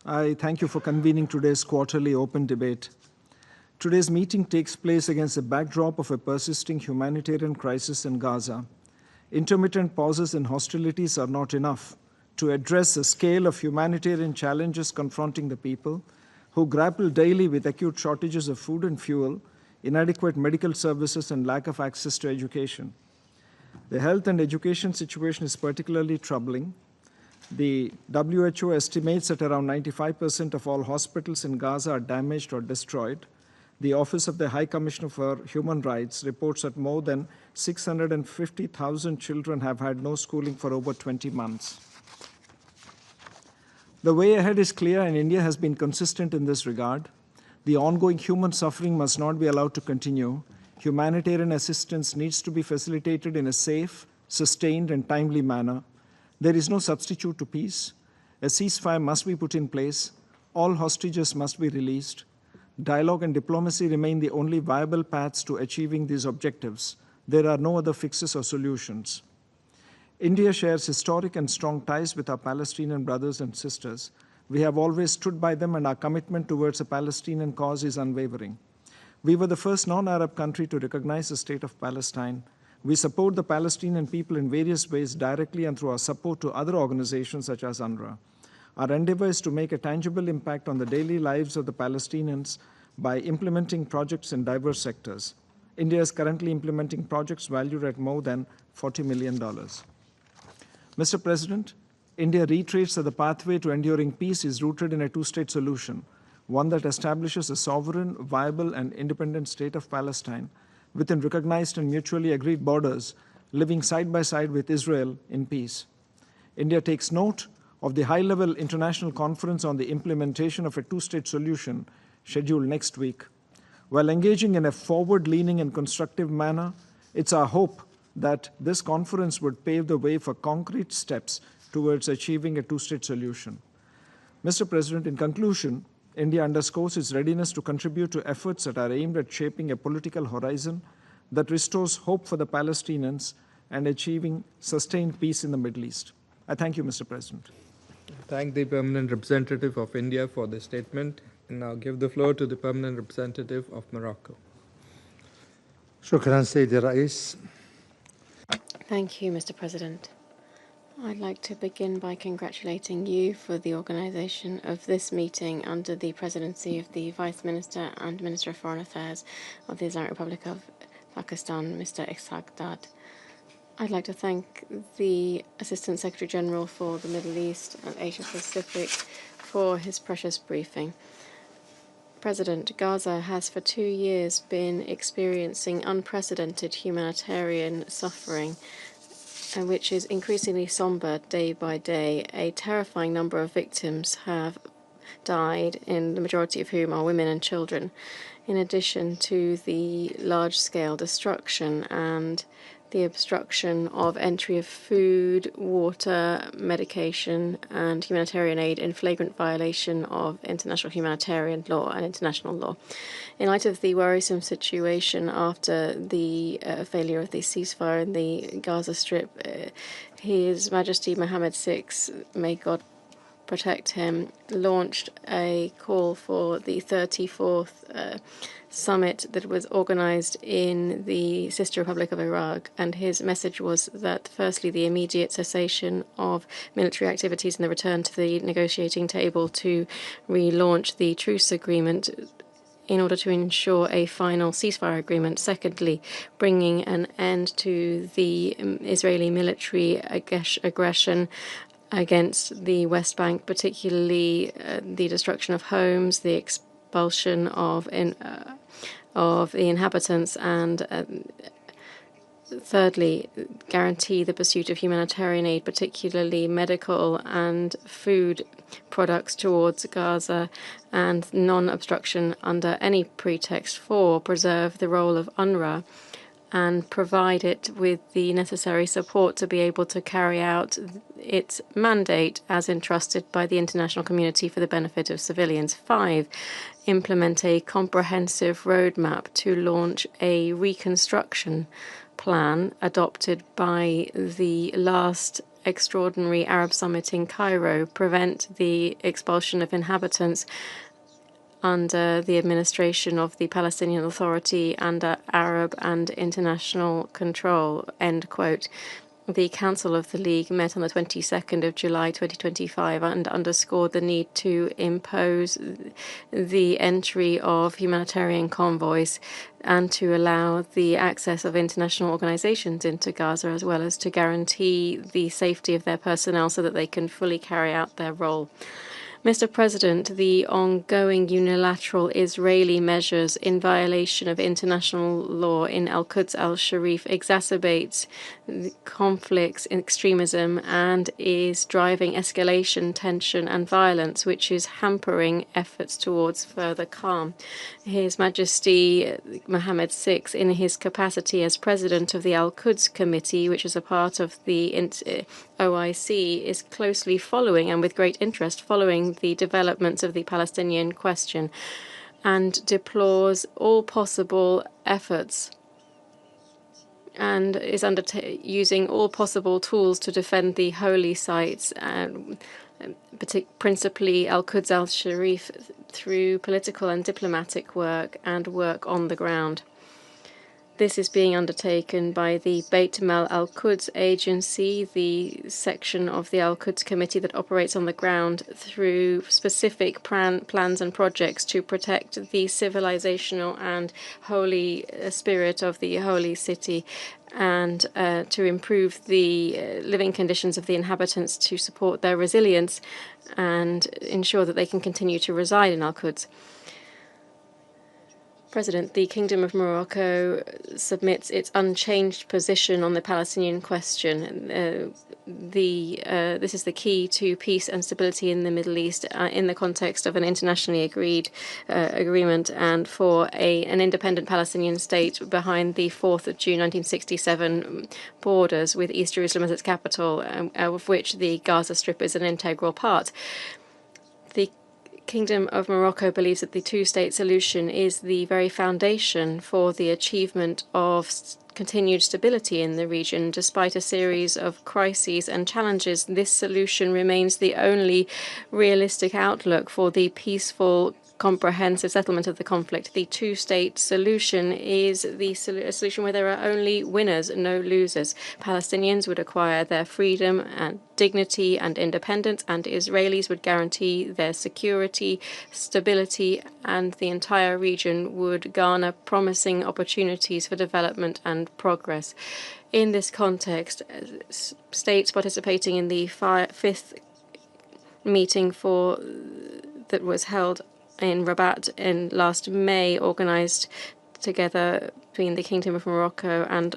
I thank you for convening today's quarterly open debate. Today's meeting takes place against the backdrop of a persisting humanitarian crisis in Gaza. Intermittent pauses in hostilities are not enough to address the scale of humanitarian challenges confronting the people who grapple daily with acute shortages of food and fuel, inadequate medical services, and lack of access to education. The health and education situation is particularly troubling. The WHO estimates that around 95% of all hospitals in Gaza are damaged or destroyed. The Office of the High Commissioner for Human Rights reports that more than 650,000 children have had no schooling for over 20 months. The way ahead is clear, and India has been consistent in this regard. The ongoing human suffering must not be allowed to continue. Humanitarian assistance needs to be facilitated in a safe, sustained, and timely manner. There is no substitute to peace. A ceasefire must be put in place. All hostages must be released. Dialogue and diplomacy remain the only viable paths to achieving these objectives. There are no other fixes or solutions. India shares historic and strong ties with our Palestinian brothers and sisters. We have always stood by them, and our commitment towards the Palestinian cause is unwavering. We were the first non-Arab country to recognize the state of Palestine. We support the Palestinian people in various ways directly and through our support to other organizations such as UNRWA. Our endeavor is to make a tangible impact on the daily lives of the Palestinians by implementing projects in diverse sectors. India is currently implementing projects valued at more than $40 million. Mr. President, India reiterates that the pathway to enduring peace is rooted in a two-state solution, one that establishes a sovereign, viable, and independent state of Palestine within recognized and mutually agreed borders, living side by side with Israel in peace. India takes note of the high-level international conference on the implementation of a two-state solution scheduled next week. While engaging in a forward-leaning and constructive manner, it's our hope that this conference would pave the way for concrete steps towards achieving a two-state solution. Mr. President, in conclusion, India underscores its readiness to contribute to efforts that are aimed at shaping a political horizon that restores hope for the Palestinians and achieving sustained peace in the Middle East. I thank you, Mr. President. Thank the Permanent Representative of India for the statement, and now give the floor to the Permanent Representative of Morocco. شكرا سيدي الرئيس. Thank you, Mr. President. I'd like to begin by congratulating you for the organization of this meeting under the presidency of the Vice Minister and Minister of Foreign Affairs of the Islamic Republic of Pakistan, Mr. Ishaq Dad. I'd like to thank the Assistant Secretary General for the Middle East and Asia Pacific for his precious briefing. President, Gaza has for 2 years been experiencing unprecedented humanitarian suffering, which is increasingly somber day by day. A terrifying number of victims have died, in the majority of whom are women and children, in addition to the large-scale destruction and the obstruction of entry of food, water, medication, and humanitarian aid in flagrant violation of international humanitarian law and international law. In light of the worrisome situation after the failure of the ceasefire in the Gaza Strip, His Majesty Mohammed VI, may God protect him, launched a call for the 34th summit that was organized in the Sister Republic of Iraq, and his message was that, firstly, the immediate cessation of military activities and the return to the negotiating table to relaunch the truce agreement in order to ensure a final ceasefire agreement. Secondly, bringing an end to the Israeli military aggression against the West Bank, particularly the destruction of homes, the expulsion of the inhabitants, and thirdly, guarantee the pursuit of humanitarian aid, particularly medical and food products towards Gaza, and non-obstruction under any pretext. 4, preserve the role of UNRWA and provide it with the necessary support to be able to carry out its mandate as entrusted by the international community for the benefit of civilians. 5, implement a comprehensive roadmap to launch a reconstruction plan adopted by the last extraordinary Arab summit in Cairo prevent the expulsion of inhabitants under the administration of the Palestinian Authority under Arab and international control, end quote. The Council of the League met on the 22nd of July 2025 and underscored the need to impose the entry of humanitarian convoys and to allow the access of international organizations into Gaza, as well as to guarantee the safety of their personnel so that they can fully carry out their role. Mr. President, the ongoing unilateral Israeli measures in violation of international law in Al-Quds al-Sharif exacerbates conflicts, extremism, and is driving escalation, tension, and violence, which is hampering efforts towards further calm. His Majesty Mohammed VI, in his capacity as President of the Al-Quds Committee, which is a part of the OIC, is closely following and with great interest following the developments of the Palestinian question and deplores all possible efforts and is using all possible tools to defend the holy sites, principally Al-Quds al-Sharif, through political and diplomatic work and work on the ground. This is being undertaken by the Beit Mal Al-Quds Agency, the section of the Al-Quds Committee that operates on the ground through specific plans and projects to protect the civilizational and holy spirit of the holy city and to improve the living conditions of the inhabitants, to support their resilience and ensure that they can continue to reside in Al-Quds. President, the Kingdom of Morocco submits its unchanged position on the Palestinian question. This is the key to peace and stability in the Middle East in the context of an internationally agreed agreement and for an independent Palestinian state behind the 4th of June 1967 borders with East Jerusalem as its capital, of which the Gaza Strip is an integral part. The Kingdom of Morocco believes that the two-state solution is the very foundation for the achievement of continued stability in the region. Despite a series of crises and challenges, this solution remains the only realistic outlook for the peaceful, comprehensive settlement of the conflict. The two-state solution is a solution where there are only winners, no losers. Palestinians would acquire their freedom and dignity and independence, and Israelis would guarantee their security, stability, and the entire region would garner promising opportunities for development and progress. In this context, states participating in the fifth meeting that was held in Rabat in last May, organized together between the Kingdom of Morocco and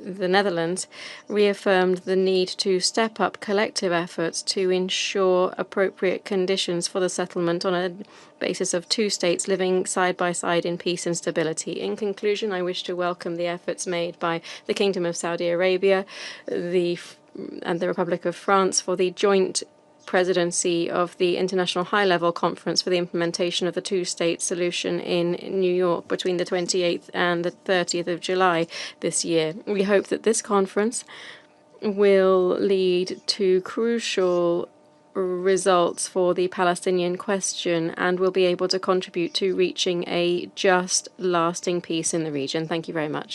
the Netherlands, reaffirmed the need to step up collective efforts to ensure appropriate conditions for the settlement on a basis of two states living side by side in peace and stability. In conclusion, I wish to welcome the efforts made by the Kingdom of Saudi Arabia and the Republic of France for the joint presidency of the International High-Level Conference for the implementation of the two-state solution in New York between the 28th and the 30th of July this year. We hope that this conference will lead to crucial results for the Palestinian question and will be able to contribute to reaching a just, lasting peace in the region. Thank you very much.